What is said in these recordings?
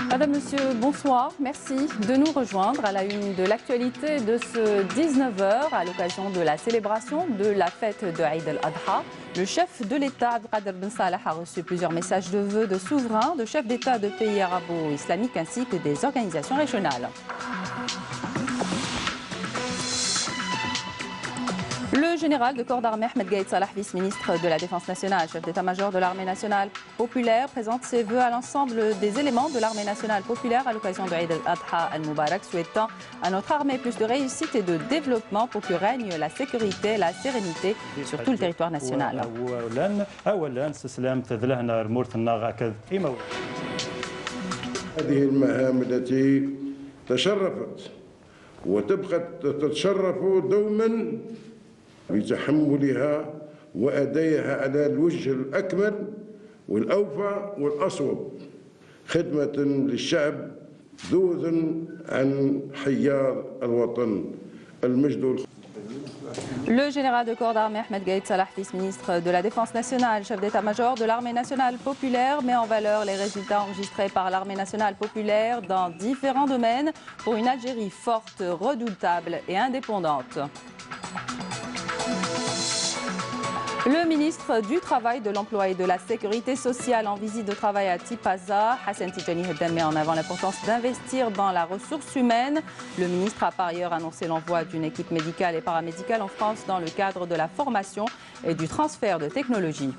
Madame, Monsieur, bonsoir. Merci de nous rejoindre à la une de l'actualité de ce 19h à l'occasion de la célébration de la fête de Eid al-Adha. Le chef de l'État, Abdelkader Ben Salah, a reçu plusieurs messages de vœux de souverains, de chefs d'État de pays arabo-islamiques ainsi que des organisations régionales. Le général de corps d'armée Ahmed Gaïd Salah, vice-ministre de la Défense nationale, chef d'état-major de l'armée nationale populaire, présente ses vœux à l'ensemble des éléments de l'armée nationale populaire à l'occasion de Eid al-Adha al-Mubarak, souhaitant à notre armée plus de réussite et de développement pour que règne la sécurité et la sérénité sur tout le territoire national. هذه المهام التي تشرفت وتبقى تتشرف دوما بتحملها وأدائها على الوجه الأكمل والأوفى والأصوب خدمة للشعب ذوذا عن حيار الوطن المجد. Le général de corps d'armée Ahmed Gaïd Salah, vice-ministre de la Défense nationale, chef d'état-major de l'armée nationale populaire, met en valeur les résultats enregistrés par l'armée nationale populaire dans différents domaines pour une Algérie forte, redoutable et indépendante. Le ministre du Travail, de l'Emploi et de la Sécurité sociale en visite de travail à Tipaza, Hassan Tijani Heddan, met en avant l'importance d'investir dans la ressource humaine. Le ministre a par ailleurs annoncé l'envoi d'une équipe médicale et paramédicale en France dans le cadre de la formation et du transfert de technologies.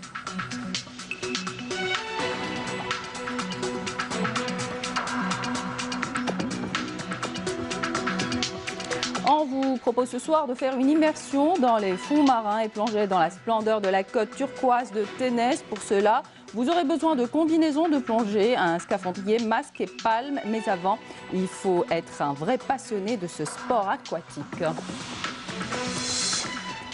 On vous propose ce soir de faire une immersion dans les fonds marins et plonger dans la splendeur de la côte turquoise de Ténès. Pour cela, vous aurez besoin de combinaisons de plongée, un scaphandrier, masque et palme. Mais avant, il faut être un vrai passionné de ce sport aquatique.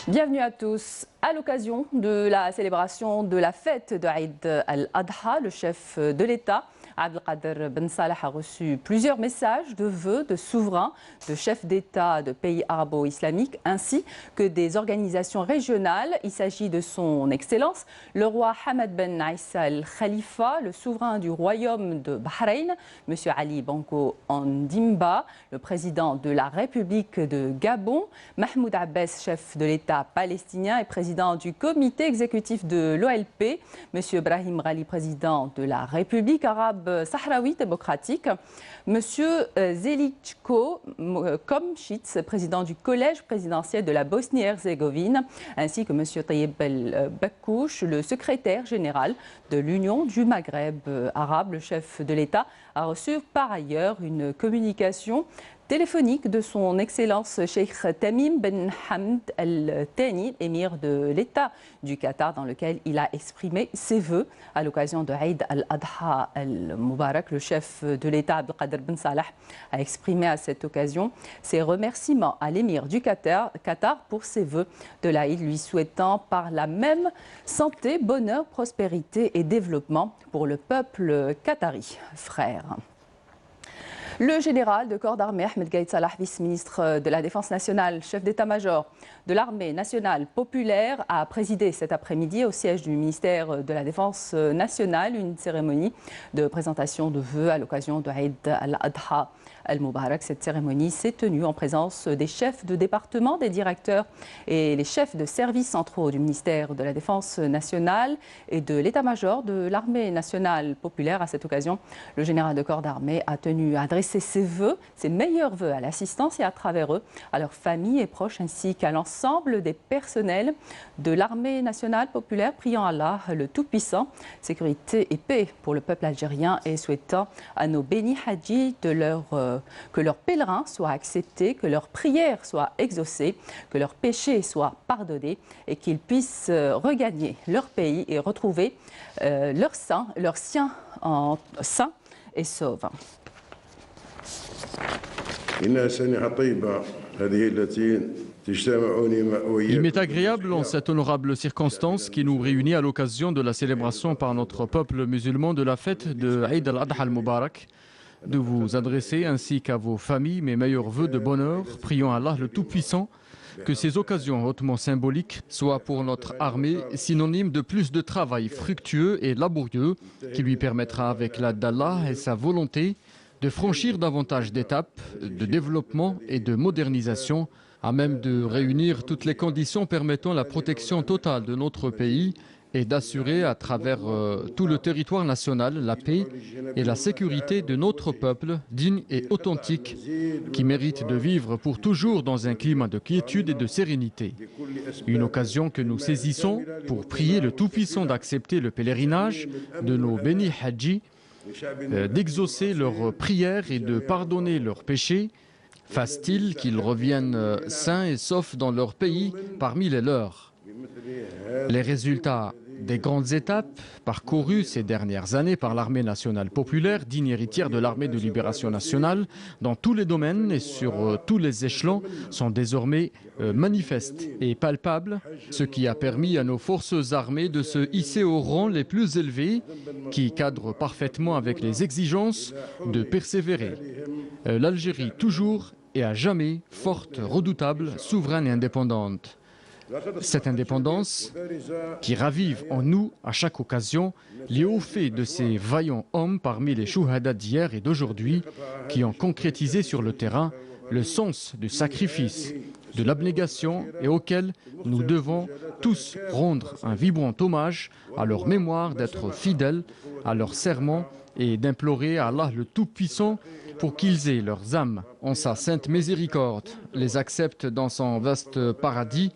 Bienvenue à tous. À l'occasion de la célébration de la fête de Eid al-Adha, le chef de l'État, Abdelkader Ben Salah, a reçu plusieurs messages de vœux de souverains, de chefs d'État de pays arabo-islamiques, ainsi que des organisations régionales. Il s'agit de son Excellence, le roi Hamad Ben Issa Al Khalifa, le souverain du royaume de Bahreïn, M. Ali Bongo Ondimba, le président de la République de Gabon, Mahmoud Abbas, chef de l'État palestinien et président du comité exécutif de l'OLP, M. Brahim Ghali, président de la République arabe sahraoui démocratique, M. Zelichko Komchitz, président du collège présidentiel de la Bosnie-Herzégovine, ainsi que M. Tayyip El Bakkouch, le secrétaire général de l'Union du Maghreb arabe. Le chef de l'État a reçu par ailleurs une communication téléphonique de son Excellence Cheikh Tamim Ben Hamd Al Thani, émir de l'État du Qatar, dans lequel il a exprimé ses vœux à l'occasion de Eid al-Adha al-Mubarak. Le chef de l'État, Abdelkader Ben Salah, a exprimé à cette occasion ses remerciements à l'émir du Qatar pour ses vœux de l'Aïd, lui souhaitant par la même santé, bonheur, prospérité et développement pour le peuple qatari. Frère. Le général de corps d'armée Ahmed Gaïd Salah, vice-ministre de la Défense nationale, chef d'état-major de l'armée nationale populaire, a présidé cet après-midi au siège du ministère de la Défense nationale une cérémonie de présentation de vœux à l'occasion de Eid al-Adha al-Mubarak. Cette cérémonie s'est tenue en présence des chefs de département, des directeurs et les chefs de services centraux du ministère de la Défense nationale et de l'état-major de l'armée nationale populaire. À cette occasion, le général de corps d'armée a tenu à adresser ses vœux, ses meilleurs vœux à l'assistance et à travers eux à leurs familles et proches ainsi qu'à l'ensemble des personnels de l'armée nationale populaire, priant Allah le Tout-Puissant, sécurité et paix pour le peuple algérien et souhaitant à nos bénis hadjis que leurs pèlerins soient acceptés, que leurs prières soient exaucées, que leurs péchés soient pardonnés et qu'ils puissent regagner leur pays et retrouver leurs siens sains et saufs. Il m'est agréable en cette honorable circonstance qui nous réunit à l'occasion de la célébration par notre peuple musulman de la fête de Eid al-Adha al-Mubarak de vous adresser ainsi qu'à vos familles mes meilleurs vœux de bonheur, priant Allah le Tout-Puissant que ces occasions hautement symboliques soient pour notre armée synonymes de plus de travail fructueux et laborieux qui lui permettra avec l'aide d'Allah et sa volonté de franchir davantage d'étapes de développement et de modernisation à même de réunir toutes les conditions permettant la protection totale de notre pays et d'assurer à travers tout le territoire national la paix et la sécurité de notre peuple digne et authentique qui mérite de vivre pour toujours dans un climat de quiétude et de sérénité. Une occasion que nous saisissons pour prier le Tout-Puissant d'accepter le pèlerinage de nos bénis hadjis, d'exaucer leurs prières et de pardonner leurs péchés, fasse-t-il qu'ils reviennent sains et saufs dans leur pays parmi les leurs. Les résultats des grandes étapes parcourues ces dernières années par l'armée nationale populaire, digne héritière de l'armée de libération nationale, dans tous les domaines et sur tous les échelons, sont désormais manifestes et palpables, ce qui a permis à nos forces armées de se hisser au rang les plus élevés, qui cadrent parfaitement avec les exigences de persévérer. L'Algérie toujours et à jamais forte, redoutable, souveraine et indépendante. Cette indépendance qui ravive en nous à chaque occasion les hauts faits de ces vaillants hommes parmi les chouhadas d'hier et d'aujourd'hui qui ont concrétisé sur le terrain le sens du sacrifice, de l'abnégation et auquel nous devons tous rendre un vibrant hommage à leur mémoire d'être fidèles à leurs serments et d'implorer à Allah le Tout-Puissant pour qu'ils aient leurs âmes en sa sainte miséricorde, les accepte dans son vaste paradis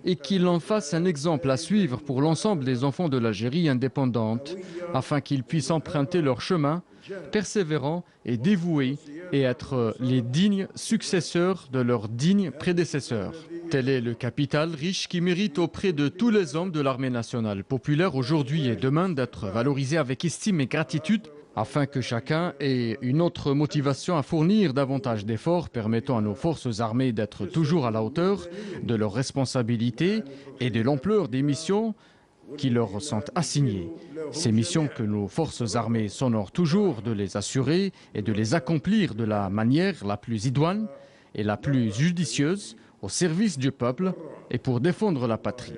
et qu'il en fasse un exemple à suivre pour l'ensemble des enfants de l'Algérie indépendante, afin qu'ils puissent emprunter leur chemin, persévérants et dévoués, et être les dignes successeurs de leurs dignes prédécesseurs. Tel est le capital riche qui mérite auprès de tous les hommes de l'armée nationale populaire aujourd'hui et demain d'être valorisé avec estime et gratitude, afin que chacun ait une autre motivation à fournir davantage d'efforts permettant à nos forces armées d'être toujours à la hauteur de leurs responsabilités et de l'ampleur des missions qui leur sont assignées. Ces missions que nos forces armées s'honorent toujours de les assurer et de les accomplir de la manière la plus idoine et la plus judicieuse au service du peuple et pour défendre la patrie.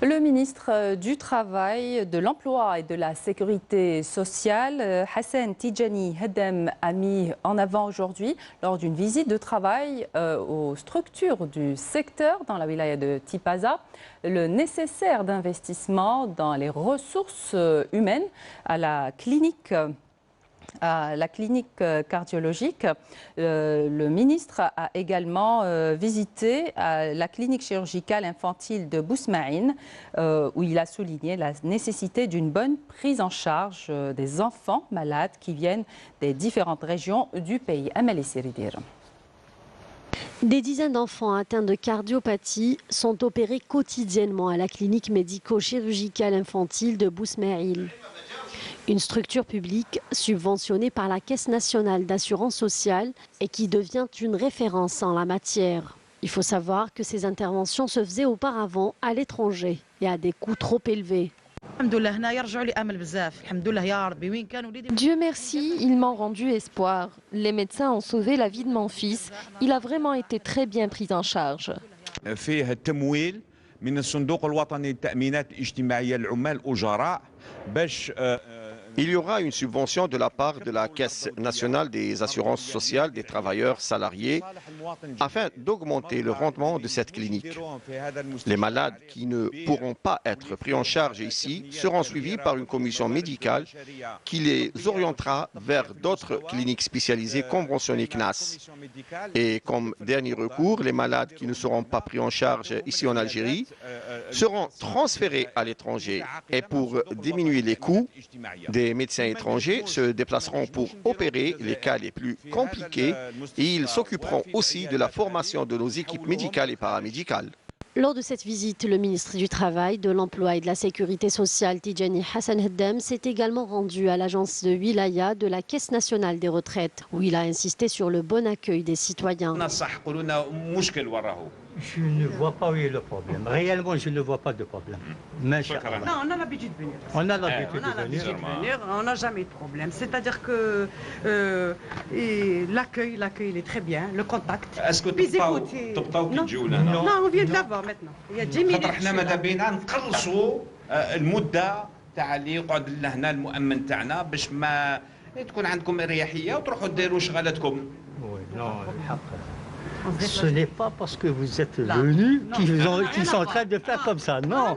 Le ministre du Travail, de l'Emploi et de la Sécurité sociale, Hassan Tidjani Hedem, a mis en avant aujourd'hui, lors d'une visite de travail aux structures du secteur dans la wilaya de Tipaza, le nécessaire d'investissement dans les ressources humaines à la clinique cardiologique. Le ministre a également visité la clinique chirurgicale infantile de Bousmaïn, où il a souligné la nécessité d'une bonne prise en charge des enfants malades qui viennent des différentes régions du pays. Amélie Siridir. Des dizaines d'enfants atteints de cardiopathie sont opérés quotidiennement à la clinique médico-chirurgicale infantile de Bousmaïn. Une structure publique subventionnée par la Caisse nationale d'assurance sociale et qui devient une référence en la matière. Il faut savoir que ces interventions se faisaient auparavant à l'étranger et à des coûts trop élevés. Dieu merci, ils m'ont rendu espoir. Les médecins ont sauvé la vie de mon fils. Il a vraiment été très bien pris en charge. Il y aura une subvention de la part de la Caisse nationale des assurances sociales des travailleurs salariés afin d'augmenter le rendement de cette clinique. Les malades qui ne pourront pas être pris en charge ici seront suivis par une commission médicale qui les orientera vers d'autres cliniques spécialisées conventionnées CNAS. Et comme dernier recours, les malades qui ne seront pas pris en charge ici en Algérie seront transférés à l'étranger. Et pour diminuer les coûts, des médecins étrangers se déplaceront pour opérer les cas les plus compliqués et ils s'occuperont aussi de la formation de nos équipes médicales et paramédicales. Lors de cette visite, le ministre du Travail, de l'Emploi et de la Sécurité sociale, Tidjani Hassan Hedem, s'est également rendu à l'agence de Wilaya de la Caisse nationale des retraites, où il a insisté sur le bon accueil des citoyens. Je ne vois pas où est le problème. Réellement, je ne vois pas de problème. Mais Non, on a l'habitude de venir. On a l'habitude de venir. On n'a jamais de problème. C'est-à-dire que l'accueil, il est très bien, le contact. Est-ce que non, on vient de là-bas maintenant. Il y a 10 minutes. احنا ماذا بينا نقلصوا المده تاع اللي يقعد لنا هنا المؤمن تاعنا باش ما تكون عندكم اريحيه وتروحوا ديروا شغلاتكم. Ce n'est pas parce que vous êtes venus qu'ils sont en train de faire comme ça. Non,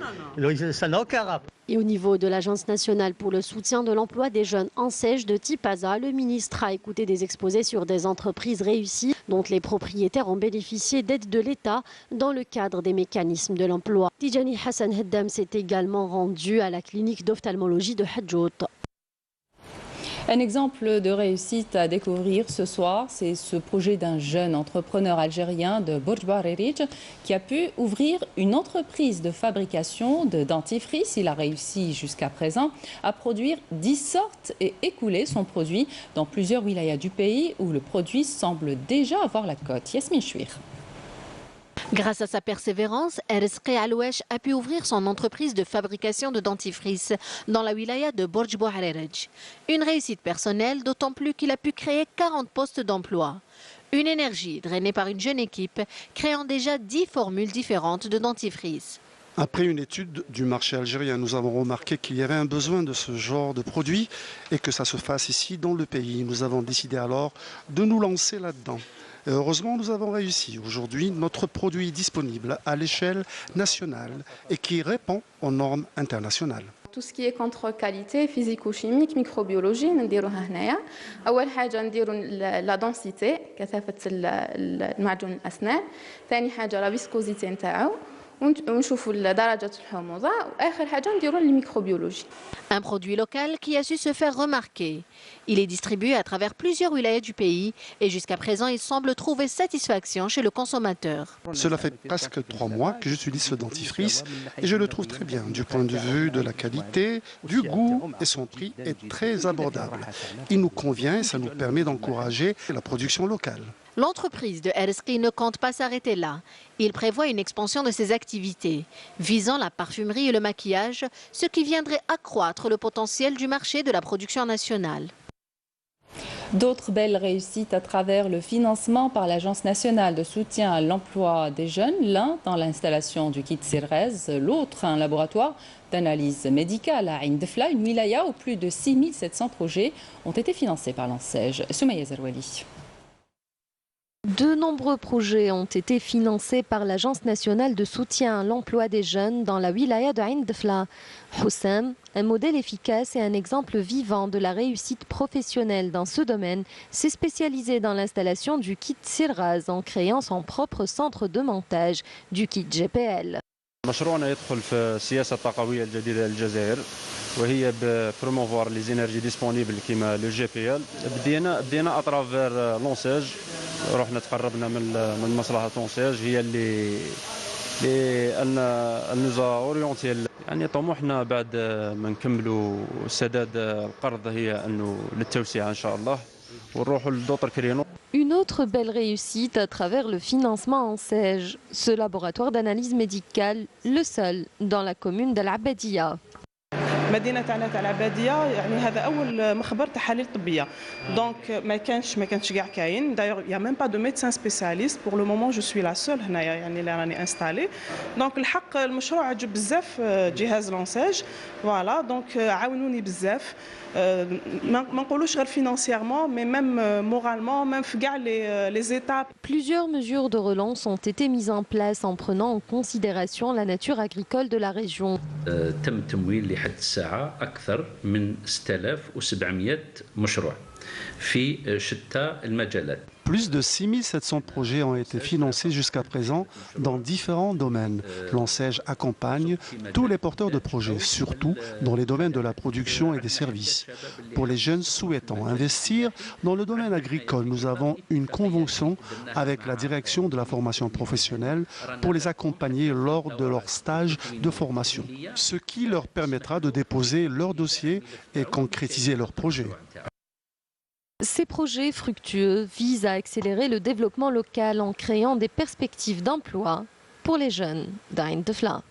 ça n'a aucun rapport. Et au niveau de l'Agence nationale pour le soutien de l'emploi des jeunes ANSEJ de Tipaza, le ministre a écouté des exposés sur des entreprises réussies dont les propriétaires ont bénéficié d'aides de l'État dans le cadre des mécanismes de l'emploi. Tijani Hassan Heddam s'est également rendu à la clinique d'ophtalmologie de Hadjout. Un exemple de réussite à découvrir ce soir, c'est ce projet d'un jeune entrepreneur algérien de Bourj Barerij qui a pu ouvrir une entreprise de fabrication de dentifrice. Il a réussi jusqu'à présent à produire 10 sortes et écouler son produit dans plusieurs wilayas du pays où le produit semble déjà avoir la cote. Yasmine Chouir. Grâce à sa persévérance, Rizqi Alouesh a pu ouvrir son entreprise de fabrication de dentifrice dans la wilaya de Bourj Barerij. Une réussite personnelle, d'autant plus qu'il a pu créer 40 postes d'emploi. Une énergie drainée par une jeune équipe, créant déjà 10 formules différentes de dentifrice. Après une étude du marché algérien, nous avons remarqué qu'il y avait un besoin de ce genre de produit et que ça se fasse ici dans le pays. Nous avons décidé alors de nous lancer là-dedans. Heureusement, nous avons réussi. Aujourd'hui, notre produit est disponible à l'échelle nationale et qui répond aux normes internationales. Tout ce qui est contrôle qualité, physico-chimique, microbiologie, نديروها هنايا. أول حاجة نديروا la densité كثافة المعجون الأسنان. ثاني حاجة la viscosité نتاعو. Un produit local qui a su se faire remarquer. Il est distribué à travers plusieurs wilayas du pays et jusqu'à présent il semble trouver satisfaction chez le consommateur. Cela fait presque 3 mois que j'utilise ce dentifrice et je le trouve très bien du point de vue de la qualité, du goût et son prix est très abordable. Il nous convient et ça nous permet d'encourager la production locale. L'entreprise de Rizqi ne compte pas s'arrêter là. Il prévoit une expansion de ses activités, visant la parfumerie et le maquillage, ce qui viendrait accroître le potentiel du marché de la production nationale. D'autres belles réussites à travers le financement par l'Agence nationale de soutien à l'emploi des jeunes, l'un dans l'installation du kit Sirrez, l'autre un laboratoire d'analyse médicale à Ain Defla, une wilaya où plus de 6700 projets ont été financés par l'ANSEJ. Soumaïa Zerouali. De nombreux projets ont été financés par l'Agence nationale de soutien à l'emploi des jeunes dans la wilaya de Ain Defla. Houssam, un modèle efficace et un exemple vivant de la réussite professionnelle dans ce domaine, s'est spécialisé dans l'installation du kit Sirraz en créant son propre centre de montage du kit GPL. مشروعنا يدخل في السياسة الطاقوية الجديدة للجزائر وهي بروموفوار لي زينرجي ديسپونيبل كيما لو جي بي ال بدينا اترافير لونساج رحنا تقربنا من مصلحة لونساج هي اللي ان نوزا اورينتي يعني طموحنا بعد ما نكملوا سداد القرض هي انه للتوسعة ان شاء الله ونروحوا لدوطر كرينو. Une autre belle réussite à travers le financement ANSEJ, ce laboratoire d'analyse médicale, le seul dans la commune d'Al Abadia. مدينه تاعنا تاع العباديه يعني هذا اول مخبر تحاليل طبيه دونك ما كانش كاع كاين دايوغ يا ميم با دو ميدسان سبيسياليست بور لو مومون جو سوي لا سول هنايا يعني اللي راني انستالي دونك الحق المشروع عجب بزاف جهاز لونساج فوالا دونك عاونوني بزاف ما نقولوش غير فينانسييرمون مي ميم مورالمون ميم في كاع لي زيتاب. Plusieurs mesures de relance ont été mises en place en prenant en considération la nature agricole de la région. تم تمويل لحد الساعة أكثر من 6700 مشروع في شتى المجالات. Plus de 6700 projets ont été financés jusqu'à présent dans différents domaines. L'ANSEJ accompagne tous les porteurs de projets, surtout dans les domaines de la production et des services. Pour les jeunes souhaitant investir dans le domaine agricole, nous avons une convention avec la direction de la formation professionnelle pour les accompagner lors de leur stage de formation, ce qui leur permettra de déposer leur dossier et concrétiser leur projet. Ces projets fructueux visent à accélérer le développement local en créant des perspectives d'emploi pour les jeunes d'Ain Defla.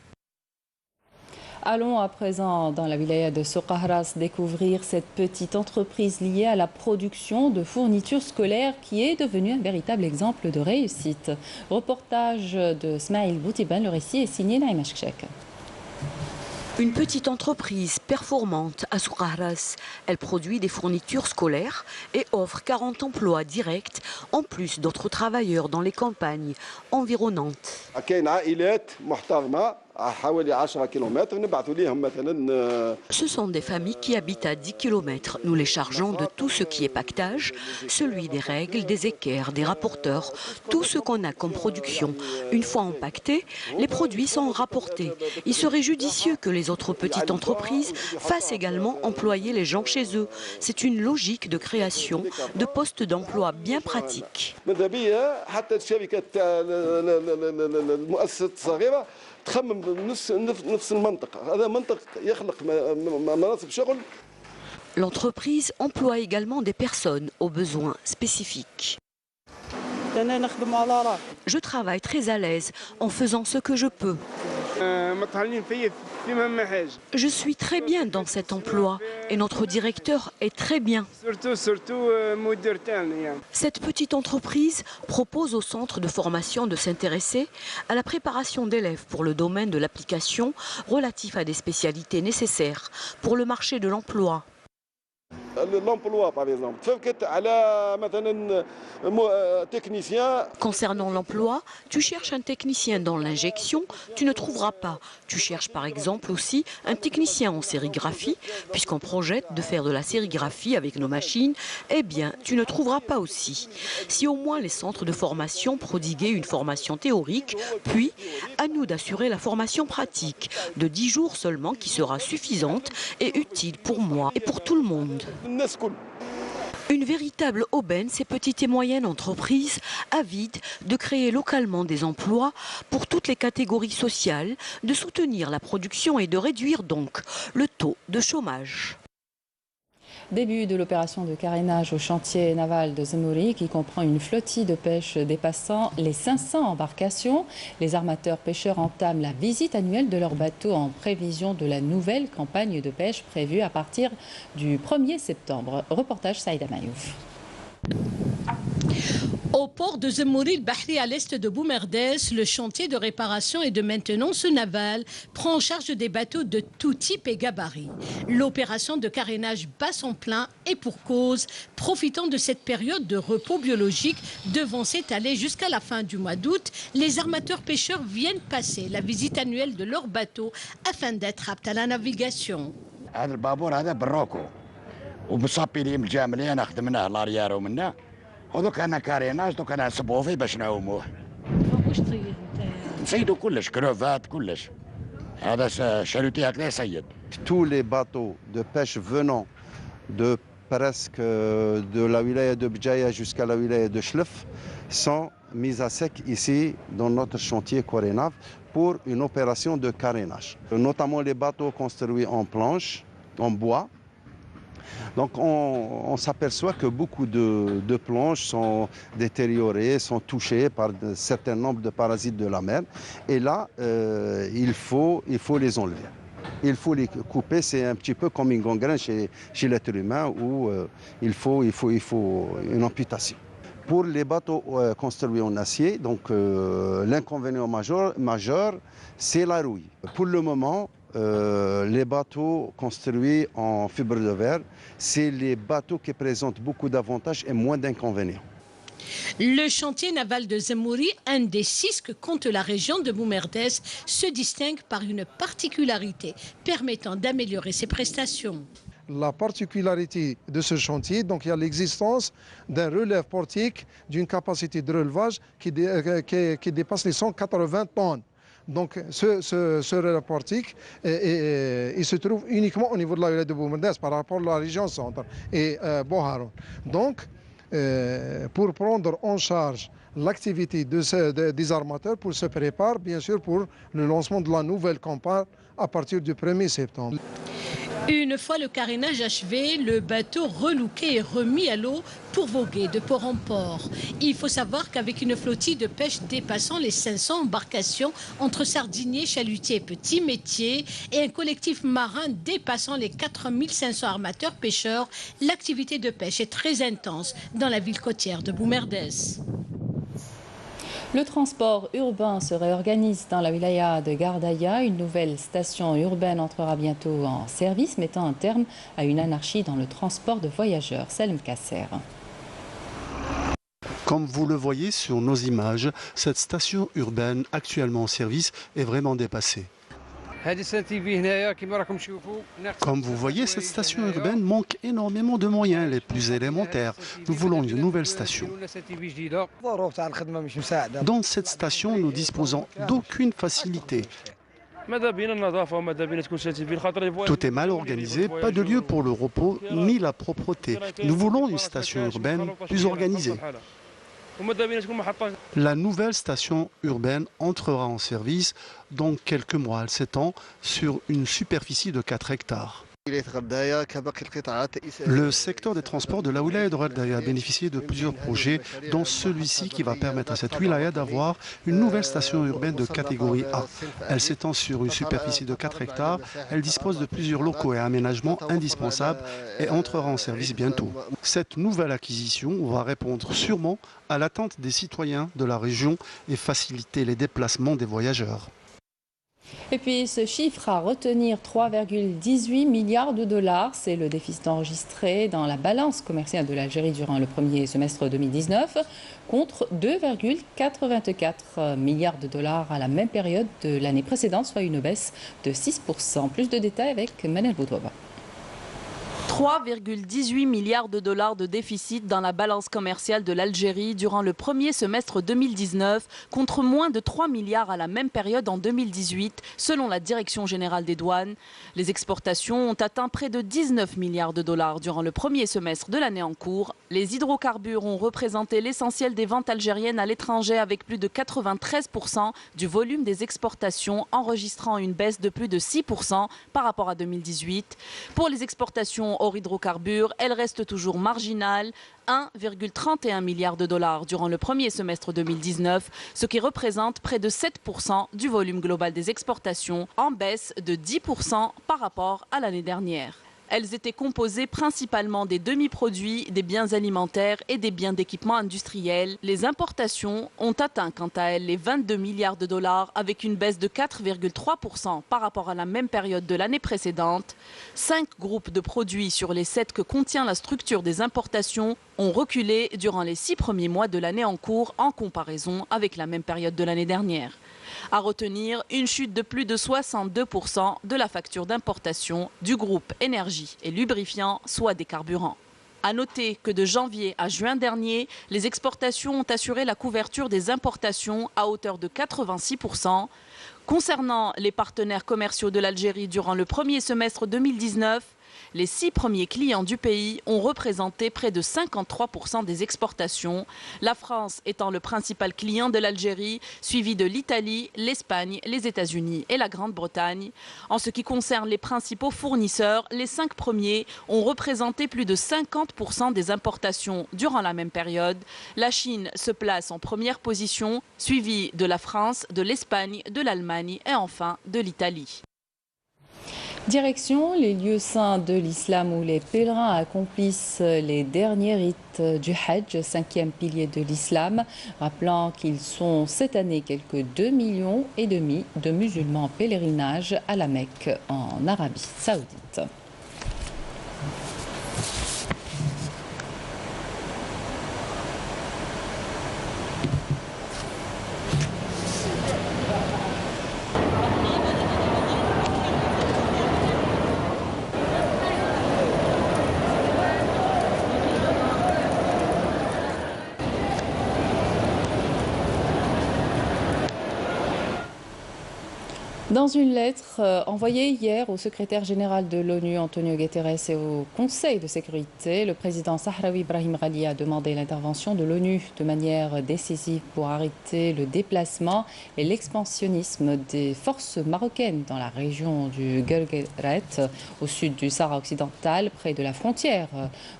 Allons à présent dans la wilaya de Soqahras découvrir cette petite entreprise liée à la production de fournitures scolaires qui est devenue un véritable exemple de réussite. Reportage de Smaïl Boutiban, le récit est signé Naïma Chekchek. Une petite entreprise performante à Soqahras. Elle produit des fournitures scolaires et offre 40 emplois directs, en plus d'autres travailleurs dans les campagnes environnantes. Ce sont des familles qui habitent à 10 km. Nous les chargeons de tout ce qui est paquetage, celui des règles, des équerres, des rapporteurs, tout ce qu'on a comme production. Une fois empaquetés, les produits sont rapportés. Il serait judicieux que les autres petites entreprises fassent également employer les gens chez eux. C'est une logique de création de postes d'emploi bien pratiques. L'entreprise emploie également des personnes aux besoins spécifiques. Je travaille très à l'aise en faisant ce que je peux. Je suis très bien dans cet emploi et notre directeur est très bien. Cette petite entreprise propose au centre de formation de s'intéresser à la préparation d'élèves pour le domaine de l'application relatif à des spécialités nécessaires pour le marché de l'emploi. Concernant l'emploi, tu cherches un technicien dans l'injection, tu ne trouveras pas. Tu cherches par exemple aussi un technicien en sérigraphie, puisqu'on projette de faire de la sérigraphie avec nos machines, eh bien tu ne trouveras pas aussi. Si au moins les centres de formation prodiguaient une formation théorique, puis à nous d'assurer la formation pratique, de 10 jours seulement, qui sera suffisante et utile pour moi et pour tout le monde. Une véritable aubaine, ces petites et moyennes entreprises avides de créer localement des emplois pour toutes les catégories sociales, de soutenir la production et de réduire donc le taux de chômage. Début de l'opération de carénage au chantier naval de Zemmouri qui comprend une flottille de pêche dépassant les 500 embarcations. Les armateurs pêcheurs entament la visite annuelle de leurs bateaux en prévision de la nouvelle campagne de pêche prévue à partir du 1er septembre. Reportage Saïda Mayouf. Au port de Zemmouri el-Bahri à l'est de Boumerdès, le chantier de réparation et de maintenance navale prend en charge des bateaux de tout type et gabarit. L'opération de carénage bat son plein et pour cause, profitant de cette période de repos biologique devant s'étaler jusqu'à la fin du mois d'août, les armateurs pêcheurs viennent passer la visite annuelle de leurs bateaux afin d'être aptes à la navigation. ودوك انا كاريناج دوك انا نصبوا فيه باش نعوموه. واش طيب نسيدوا كلش كروفات كلش. هذا شالوتي هكذا يصيد. Tous les bateaux de pêche venant de presque de la wilaya de Bjaya jusqu'à la wilaya de Chlef sont mis à sec ici dans notre chantier Corénav pour une opération de carénage. Notamment les bateaux construits en planches, en bois. Donc on s'aperçoit que beaucoup de planches sont détériorées, sont touchées par un certain nombre de parasites de la mer. Et là, il faut les enlever. Il faut les couper, c'est un petit peu comme une gangrène chez l'être humain où il faut une amputation. Pour les bateaux construits en acier, donc l'inconvénient majeur, c'est la rouille. Pour le moment, les bateaux construits en fibre de verre, c'est les bateaux qui présentent beaucoup d'avantages et moins d'inconvénients. Le chantier naval de Zemmouri, un des 6 que compte la région de Boumerdès, se distingue par une particularité permettant d'améliorer ses prestations. La particularité de ce chantier, donc il y a l'existence d'un relève portique d'une capacité de relevage qui dépasse les 180 tonnes. Donc ce relève portique, il se trouve uniquement au niveau de la wilaya de Boumerdès par rapport à la région centre et Boharon. Donc pour prendre en charge l'activité des armateurs, pour se préparer bien sûr pour le lancement de la nouvelle campagne à partir du 1er septembre. Une fois le carénage achevé, le bateau relooké est remis à l'eau pour voguer de port en port. Il faut savoir qu'avec une flottille de pêche dépassant les 500 embarcations entre sardiniers, chalutiers et petits métiers et un collectif marin dépassant les 4500 armateurs pêcheurs, l'activité de pêche est très intense dans la ville côtière de Boumerdès. Le transport urbain se réorganise dans la wilaya de Gardaïa. Une nouvelle station urbaine entrera bientôt en service, mettant un terme à une anarchie dans le transport de voyageurs. Salem Kasser. Comme vous le voyez sur nos images, cette station urbaine actuellement en service est vraiment dépassée. Comme vous voyez, cette station urbaine manque énormément de moyens les plus élémentaires. Nous voulons une nouvelle station. Dans cette station, nous disposons d'aucune facilité. Tout est mal organisé, pas de lieu pour le repos ni la propreté. Nous voulons une station urbaine plus organisée. La nouvelle station urbaine entrera en service dans quelques mois. Elle s'étend sur une superficie de 4 hectares. Le secteur des transports de la wilaya de Gardaïa a bénéficié de plusieurs projets, dont celui-ci qui va permettre à cette wilaya d'avoir une nouvelle station urbaine de catégorie A. Elle s'étend sur une superficie de 4 hectares. Elle dispose de plusieurs locaux et aménagements indispensables et entrera en service bientôt. Cette nouvelle acquisition va répondre sûrement à l'attente des citoyens de la région et faciliter les déplacements des voyageurs. Et puis ce chiffre à retenir, 3,18 milliards de dollars, c'est le déficit enregistré dans la balance commerciale de l'Algérie durant le premier semestre 2019, contre 2,84 milliards de dollars à la même période de l'année précédente, soit une baisse de 6%. Plus de détails avec Manel Boudouaba. 3,18 milliards de dollars de déficit dans la balance commerciale de l'Algérie durant le premier semestre 2019, contre moins de 3 milliards à la même période en 2018, selon la Direction générale des douanes. Les exportations ont atteint près de 19 milliards de dollars durant le premier semestre de l'année en cours. Les hydrocarbures ont représenté l'essentiel des ventes algériennes à l'étranger avec plus de 93% du volume des exportations, enregistrant une baisse de plus de 6% par rapport à 2018. Pour les exportations hors hydrocarbures, elle reste toujours marginale, 1,31 milliard de dollars durant le premier semestre 2019, ce qui représente près de 7% du volume global des exportations, en baisse de 10% par rapport à l'année dernière. Elles étaient composées principalement des demi-produits, des biens alimentaires et des biens d'équipement industriel. Les importations ont atteint quant à elles les 22 milliards de dollars avec une baisse de 4,3% par rapport à la même période de l'année précédente. 5 groupes de produits sur les 7 que contient la structure des importations ont reculé durant les 6 premiers mois de l'année en cours en comparaison avec la même période de l'année dernière. À retenir, une chute de plus de 62% de la facture d'importation du groupe énergie et lubrifiants, soit des carburants. À noter que de janvier à juin dernier, les exportations ont assuré la couverture des importations à hauteur de 86%. Concernant les partenaires commerciaux de l'Algérie durant le premier semestre 2019, les 6 premiers clients du pays ont représenté près de 53% des exportations, la France étant le principal client de l'Algérie, suivi de l'Italie, l'Espagne, les États-Unis et la Grande-Bretagne. En ce qui concerne les principaux fournisseurs, les 5 premiers ont représenté plus de 50% des importations durant la même période. La Chine se place en première position, suivie de la France, de l'Espagne, de l'Allemagne et enfin de l'Italie. Direction les lieux saints de l'islam où les pèlerins accomplissent les derniers rites du Hajj, 5e pilier de l'islam, rappelant qu'ils sont cette année quelques 2,5 millions de musulmans en pèlerinage à la Mecque en Arabie Saoudite. Dans une lettre envoyée hier au secrétaire général de l'ONU, Antonio Guterres, et au Conseil de sécurité, le président sahraoui Ibrahim Ghali a demandé l'intervention de l'ONU de manière décisive pour arrêter le déplacement et l'expansionnisme des forces marocaines dans la région du Guelgueret, au sud du Sahara occidental, près de la frontière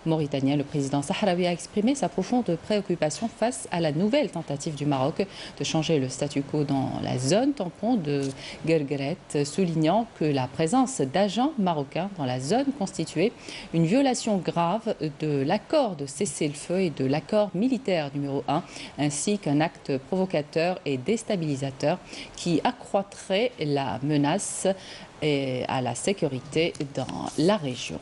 mauritanienne. Le président sahraoui a exprimé sa profonde préoccupation face à la nouvelle tentative du Maroc de changer le statu quo dans la zone tampon de Guelgueret, soulignant que la présence d'agents marocains dans la zone constituait une violation grave de l'accord de cessez-le-feu et de l'accord militaire numéro 1, ainsi qu'un acte provocateur et déstabilisateur qui accroîtrait la menace à la sécurité dans la région.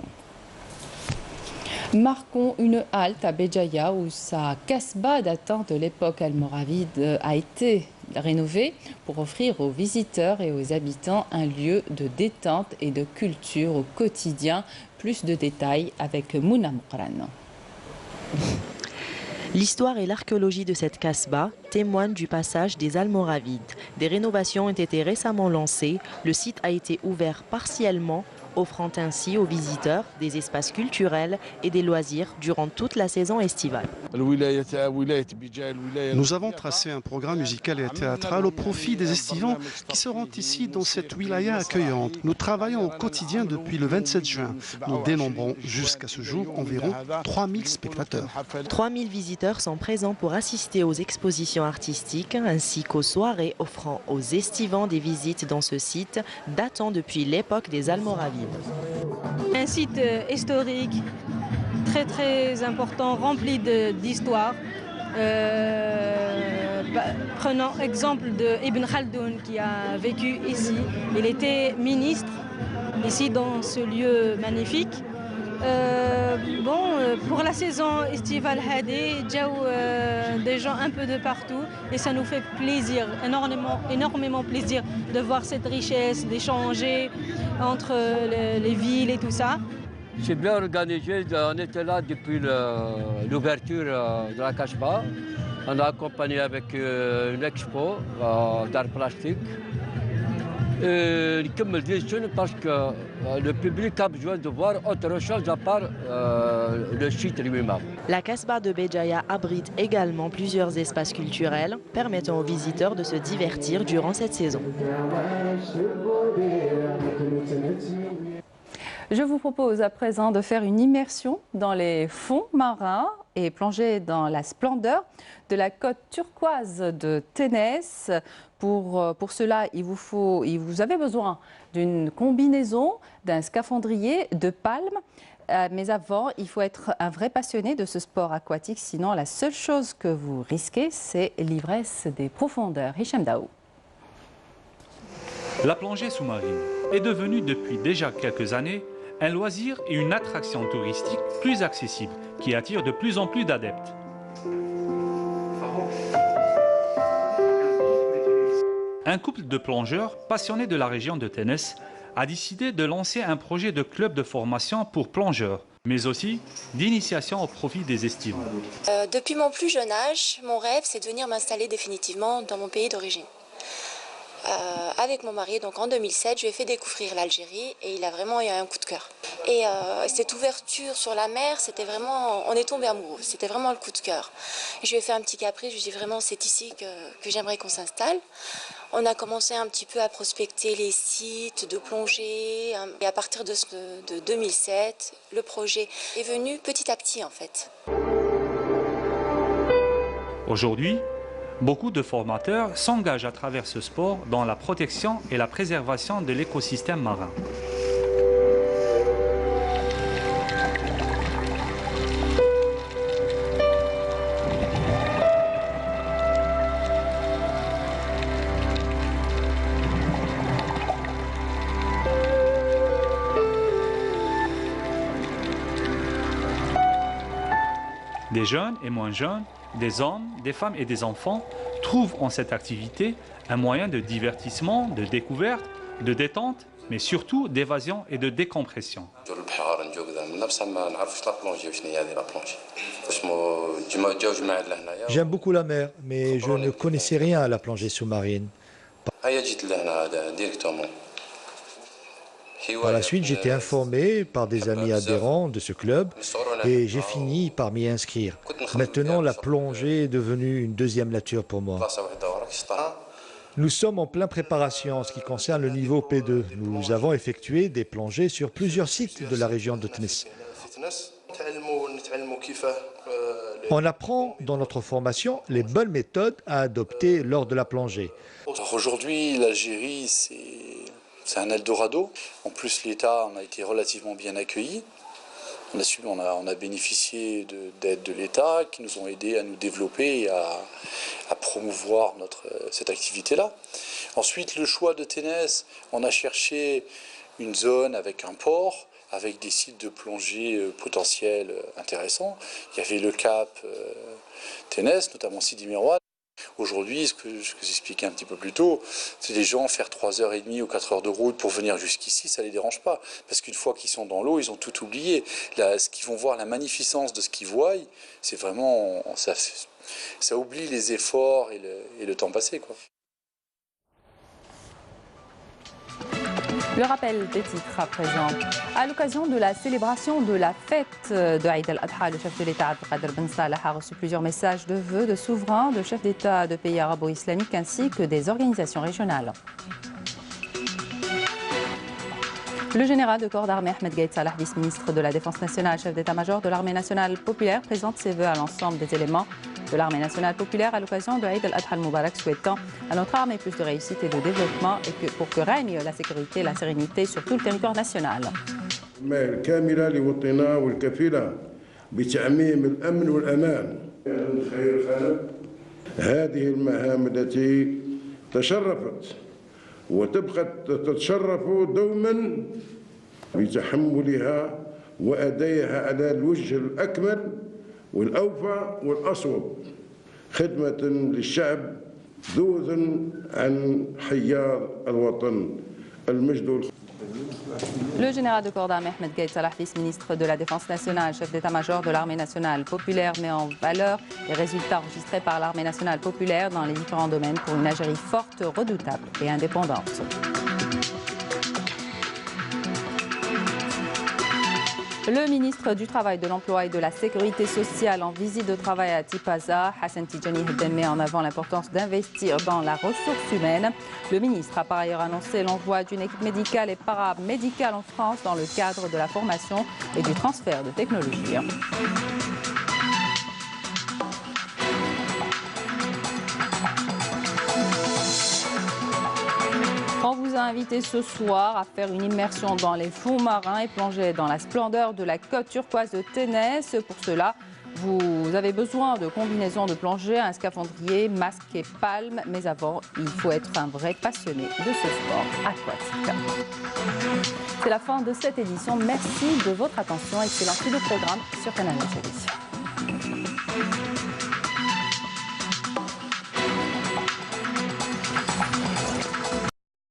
Marquons une halte à Béjaïa où sa kasbah datant de l'époque almoravide a été rénovée pour offrir aux visiteurs et aux habitants un lieu de détente et de culture au quotidien. Plus de détails avec Mouna Moukran. L'histoire et l'archéologie de cette kasbah témoignent du passage des Almoravides. Des rénovations ont été récemment lancées. Le site a été ouvert partiellement, offrant ainsi aux visiteurs des espaces culturels et des loisirs durant toute la saison estivale. Nous avons tracé un programme musical et théâtral au profit des estivants qui seront ici dans cette wilaya accueillante. Nous travaillons au quotidien depuis le 27 juin. Nous dénombrons jusqu'à ce jour environ 3000 spectateurs. 3000 visiteurs sont présents pour assister aux expositions artistiques ainsi qu'aux soirées offrant aux estivants des visites dans ce site datant depuis l'époque des Almoravides. Un site historique très important, rempli d'histoire. Prenons exemple de Ibn Khaldoun qui a vécu ici. Il était ministre ici dans ce lieu magnifique. Pour la saison estivale, des gens un peu de partout et ça nous fait plaisir, énormément plaisir de voir cette richesse, d'échanger entre les villes et tout ça. C'est bien organisé, on était là depuis l'ouverture de la kasbah. On a accompagné avec une expo d'art plastique. Comme je dis, parce que le public a besoin de voir autre chose à part le site lui-même. La kasbah de Béjaïa abrite également plusieurs espaces culturels permettant aux visiteurs de se divertir durant cette saison. Je vous propose à présent de faire une immersion dans les fonds marins et plonger dans la splendeur de la côte turquoise de Ténès. Pour cela, vous avez besoin d'une combinaison, d'un scaphandrier, de palmes. Mais avant, il faut être un vrai passionné de ce sport aquatique. Sinon, la seule chose que vous risquez, c'est l'ivresse des profondeurs. Hicham Daou. La plongée sous-marine est devenue depuis déjà quelques années un loisir et une attraction touristique plus accessible qui attire de plus en plus d'adeptes. Un couple de plongeurs passionnés de la région de Ténès a décidé de lancer un projet de club de formation pour plongeurs, mais aussi d'initiation au profit des estivants. Depuis mon plus jeune âge, mon rêve, c'est de venir m'installer définitivement dans mon pays d'origine. Avec mon mari, donc en 2007, je lui ai fait découvrir l'Algérie et il a vraiment eu un coup de cœur. Et cette ouverture sur la mer, c'était vraiment, on est tombé amoureux, c'était vraiment le coup de cœur. Et je lui ai fait un petit caprice, je lui ai dit vraiment c'est ici que j'aimerais qu'on s'installe. On a commencé un petit peu à prospecter les sites de plongée et à partir de 2007, le projet est venu petit à petit en fait. Aujourd'hui, beaucoup de formateurs s'engagent à travers ce sport dans la protection et la préservation de l'écosystème marin. Des jeunes et moins jeunes, des hommes, des femmes et des enfants trouvent en cette activité un moyen de divertissement, de découverte, de détente, mais surtout d'évasion et de décompression. J'aime beaucoup la mer, mais je ne connaissais rien à la plongée sous-marine. Par la suite, j'ai été informé par des amis adhérents de ce club et j'ai fini par m'y inscrire. Maintenant, la plongée est devenue une deuxième nature pour moi. Nous sommes en pleine préparation en ce qui concerne le niveau P2. Nous avons effectué des plongées sur plusieurs sites de la région de Tunis. On apprend dans notre formation les bonnes méthodes à adopter lors de la plongée. Aujourd'hui, l'Algérie, c'est un Eldorado. En plus, l'État en a été relativement bien accueilli. On a bénéficié d'aides de l'État qui nous ont aidés à nous développer et à promouvoir cette activité-là. Ensuite, le choix de Ténès, on a cherché une zone avec un port, avec des sites de plongée potentiels intéressants. Il y avait le Cap Ténès, notamment Sidi Merouane. Aujourd'hui, ce que j'expliquais un petit peu plus tôt, c'est les gens faire 3h30 ou 4 heures de route pour venir jusqu'ici, ça ne les dérange pas. Parce qu'une fois qu'ils sont dans l'eau, ils ont tout oublié. Ce qu'ils vont voir, la magnificence de ce qu'ils voient, c'est vraiment... Ça oublie les efforts et le temps passé, quoi. Le rappel des titres à présent. À l'occasion de la célébration de la fête de Eid al-Adha, le chef de l'État Abdelkader Ben Salah a reçu plusieurs messages de vœux de souverains, de chefs d'État de pays arabo-islamiques ainsi que des organisations régionales. Le général de corps d'armée Ahmed Gaïd Salah, vice-ministre de la Défense nationale, chef d'état-major de l'armée nationale populaire, présente ses vœux à l'ensemble des éléments de l'armée nationale populaire à l'occasion de Eid al-Adha al-Mubarak, souhaitant à notre armée plus de réussite et de développement et pour que règne la sécurité et la sérénité sur tout le territoire national. وتبقى تتشرف دوما بتحملها وأدائها على الوجه الأكمل والأوفى والأصوب خدمة للشعب ذوذا عن حيار الوطن المجد. Le général de corps d'armée Ahmed Gaïd Salah, vice-ministre de la Défense nationale, chef d'état-major de l'armée nationale populaire, met en valeur les résultats enregistrés par l'armée nationale populaire dans les différents domaines pour une Algérie forte, redoutable et indépendante. Le ministre du Travail, de l'Emploi et de la Sécurité sociale en visite de travail à Tipaza, Hassan Tidjani met en avant l'importance d'investir dans la ressource humaine. Le ministre a par ailleurs annoncé l'envoi d'une équipe médicale et paramédicale en France dans le cadre de la formation et du transfert de technologies. On vous a invité ce soir à faire une immersion dans les fonds marins et plonger dans la splendeur de la côte turquoise de Ténès. Pour cela, vous avez besoin de combinaisons de plongée, un scaphandrier, masque et palme. Mais avant, il faut être un vrai passionné de ce sport aquatique. C'est la fin de cette édition. Merci de votre attention. Excellent suite de programme sur Canal Algérie.